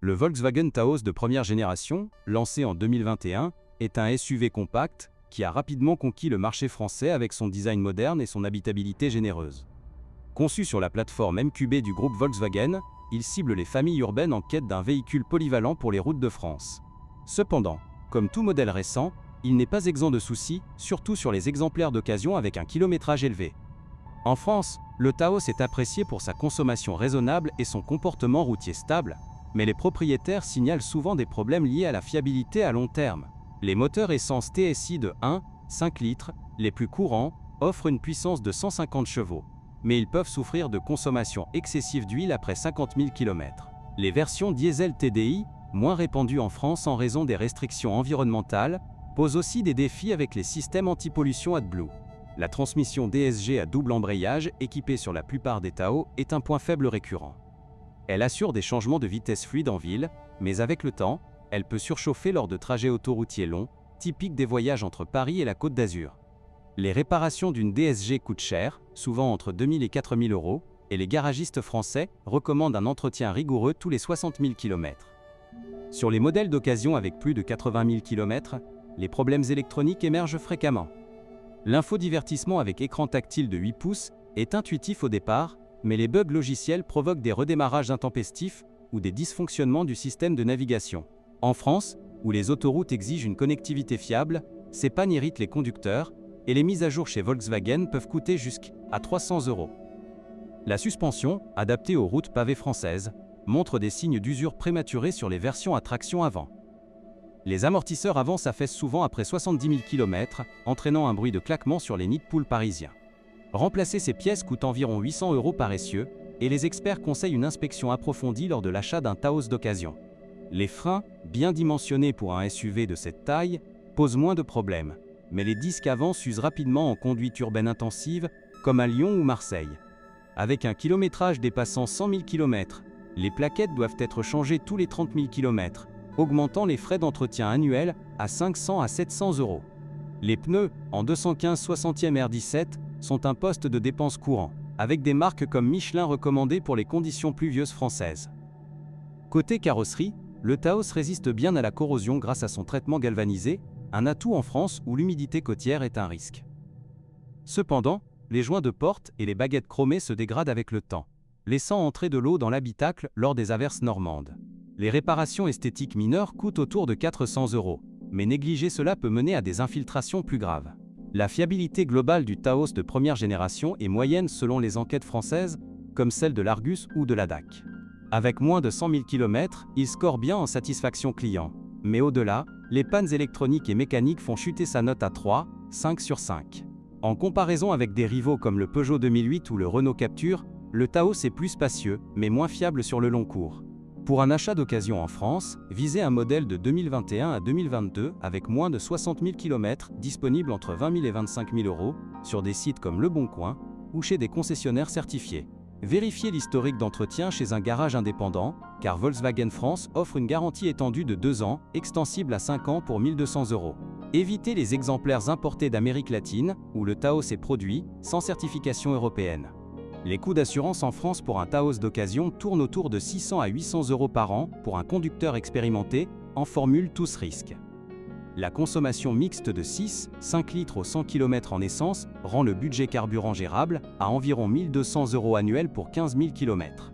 Le Volkswagen Taos de première génération, lancé en 2021, est un SUV compact qui a rapidement conquis le marché français avec son design moderne et son habitabilité généreuse. Conçu sur la plateforme MQB du groupe Volkswagen, il cible les familles urbaines en quête d'un véhicule polyvalent pour les routes de France. Cependant, comme tout modèle récent, il n'est pas exempt de soucis, surtout sur les exemplaires d'occasion avec un kilométrage élevé. En France, le Taos est apprécié pour sa consommation raisonnable et son comportement routier stable, mais les propriétaires signalent souvent des problèmes liés à la fiabilité à long terme. Les moteurs essence TSI de 1,5 litres, les plus courants, offrent une puissance de 150 chevaux, mais ils peuvent souffrir de consommation excessive d'huile après 50 000 km. Les versions diesel TDI, moins répandues en France en raison des restrictions environnementales, posent aussi des défis avec les systèmes anti-pollution AdBlue. La transmission DSG à double embrayage, équipée sur la plupart des Taos, est un point faible récurrent. Elle assure des changements de vitesse fluides en ville, mais avec le temps, elle peut surchauffer lors de trajets autoroutiers longs, typiques des voyages entre Paris et la Côte d'Azur. Les réparations d'une DSG coûtent cher, souvent entre 2 000 et 4 000 €, et les garagistes français recommandent un entretien rigoureux tous les 60 000 km. Sur les modèles d'occasion avec plus de 80 000 km, les problèmes électroniques émergent fréquemment. L'infodivertissement avec écran tactile de 8 pouces est intuitif au départ, mais les bugs logiciels provoquent des redémarrages intempestifs ou des dysfonctionnements du système de navigation. En France, où les autoroutes exigent une connectivité fiable, ces pannes irritent les conducteurs et les mises à jour chez Volkswagen peuvent coûter jusqu'à 300 €. La suspension, adaptée aux routes pavées françaises, montre des signes d'usure prématurée sur les versions à traction avant. Les amortisseurs avant s'affaissent souvent après 70 000 km, entraînant un bruit de claquement sur les nids de poules parisiens. Remplacer ces pièces coûte environ 800 € par essieu, et les experts conseillent une inspection approfondie lors de l'achat d'un Taos d'occasion. Les freins, bien dimensionnés pour un SUV de cette taille, posent moins de problèmes, mais les disques avant s'usent rapidement en conduite urbaine intensive, comme à Lyon ou Marseille. Avec un kilométrage dépassant 100 000 km, les plaquettes doivent être changées tous les 30 000 km, augmentant les frais d'entretien annuels à 500 à 700 €. Les pneus, en 215/60e R17, sont un poste de dépense courant, avec des marques comme Michelin recommandées pour les conditions pluvieuses françaises. Côté carrosserie, le Taos résiste bien à la corrosion grâce à son traitement galvanisé, un atout en France où l'humidité côtière est un risque. Cependant, les joints de porte et les baguettes chromées se dégradent avec le temps, laissant entrer de l'eau dans l'habitacle lors des averses normandes. Les réparations esthétiques mineures coûtent autour de 400 €, mais négliger cela peut mener à des infiltrations plus graves. La fiabilité globale du Taos de première génération est moyenne selon les enquêtes françaises, comme celle de l'Argus ou de la DAC. Avec moins de 100 000 km, il score bien en satisfaction client. Mais au-delà, les pannes électroniques et mécaniques font chuter sa note à 3,5 sur 5. En comparaison avec des rivaux comme le Peugeot 2008 ou le Renault Captur, le Taos est plus spacieux, mais moins fiable sur le long cours. Pour un achat d'occasion en France, visez un modèle de 2021 à 2022 avec moins de 60 000 km disponible entre 20 000 et 25 000 € sur des sites comme Le Bon Coin ou chez des concessionnaires certifiés. Vérifiez l'historique d'entretien chez un garage indépendant, car Volkswagen France offre une garantie étendue de 2 ans, extensible à 5 ans pour 1 200 €. Évitez les exemplaires importés d'Amérique latine, où le Taos est produit, sans certification européenne. Les coûts d'assurance en France pour un Taos d'occasion tournent autour de 600 à 800 € par an pour un conducteur expérimenté, en formule tous risques. La consommation mixte de 6,5 litres au 100 km en essence rend le budget carburant gérable à environ 1 200 € annuels pour 15 000 km.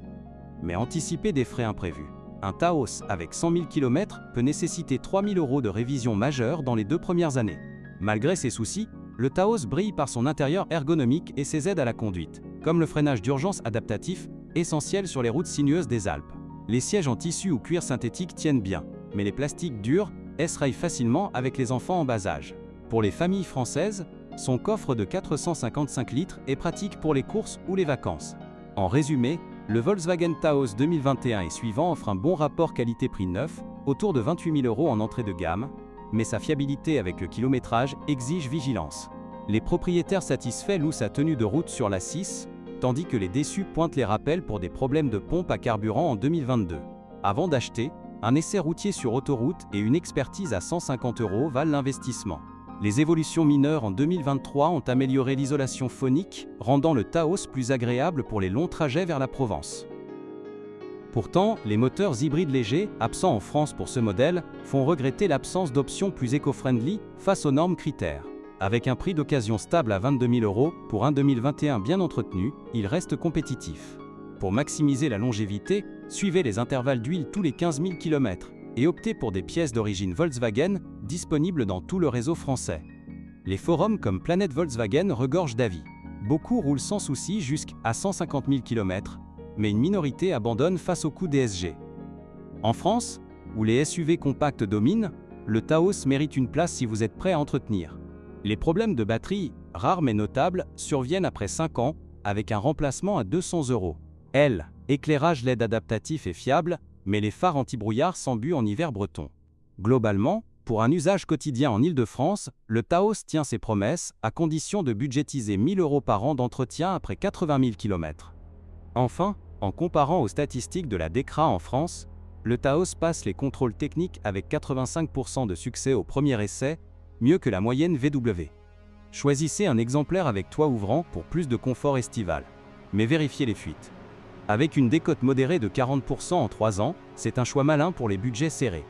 Mais anticipez des frais imprévus. Un Taos avec 100 000 km peut nécessiter 3 000 € de révision majeure dans les 2 premières années. Malgré ces soucis, le Taos brille par son intérieur ergonomique et ses aides à la conduite, comme le freinage d'urgence adaptatif, essentiel sur les routes sinueuses des Alpes. Les sièges en tissu ou cuir synthétique tiennent bien, mais les plastiques durs s'raillent facilement avec les enfants en bas âge. Pour les familles françaises, son coffre de 455 litres est pratique pour les courses ou les vacances. En résumé, le Volkswagen Taos 2021 et suivant offre un bon rapport qualité-prix neuf, autour de 28 000 € en entrée de gamme, mais sa fiabilité avec le kilométrage exige vigilance. Les propriétaires satisfaits louent sa tenue de route sur la 6, tandis que les déçus pointent les rappels pour des problèmes de pompe à carburant en 2022. Avant d'acheter, un essai routier sur autoroute et une expertise à 150 € valent l'investissement. Les évolutions mineures en 2023 ont amélioré l'isolation phonique, rendant le Taos plus agréable pour les longs trajets vers la Provence. Pourtant, les moteurs hybrides légers, absents en France pour ce modèle, font regretter l'absence d'options plus éco-friendly face aux normes critères. Avec un prix d'occasion stable à 22 000 € pour un 2021 bien entretenu, il reste compétitif. Pour maximiser la longévité, suivez les intervalles d'huile tous les 15 000 km et optez pour des pièces d'origine Volkswagen disponibles dans tout le réseau français. Les forums comme Planète Volkswagen regorgent d'avis. Beaucoup roulent sans souci jusqu'à 150 000 km, mais une minorité abandonne face au coût d'ESG. En France, où les SUV compacts dominent, le Taos mérite une place si vous êtes prêt à entretenir. Les problèmes de batterie, rares mais notables, surviennent après 5 ans, avec un remplacement à 200 €. Éclairage LED adaptatif et fiable, mais les phares anti-brouillard s'embuent en hiver breton. Globalement, pour un usage quotidien en Île-de-France, le Taos tient ses promesses, à condition de budgétiser 1 000 € par an d'entretien après 80 000 km. Enfin, en comparant aux statistiques de la DEKRA en France, le Taos passe les contrôles techniques avec 85% de succès au premier essai, mieux que la moyenne VW. Choisissez un exemplaire avec toit ouvrant pour plus de confort estival. Mais vérifiez les fuites. Avec une décote modérée de 40% en 3 ans, c'est un choix malin pour les budgets serrés.